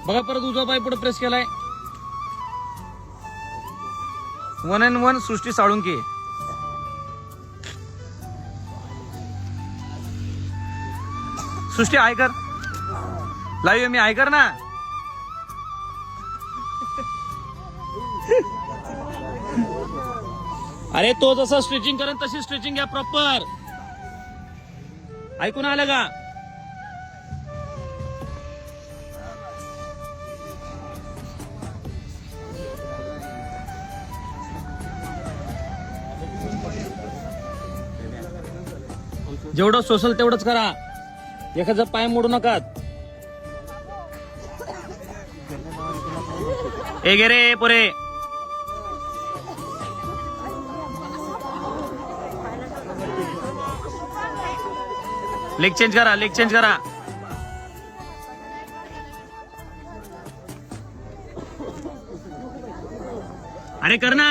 बघा परत उजवा पाय पुढे प्रेस केलाय. 1-1 सृष्टी साळुंके. सृष्टी आय कर, लाईव्ह मी आय कर ना. अरे तो जसं स्ट्रेचिंग करेन तशी स्ट्रेचिंग घ्या प्रॉपर. ऐकून आलं का? जेवढं सोसल तेवढंच करा. एखादा पाय मोडू नका. ए गे रे पोरे. लेग चेंज करा, लेग चेंज करा. अरे कर ना.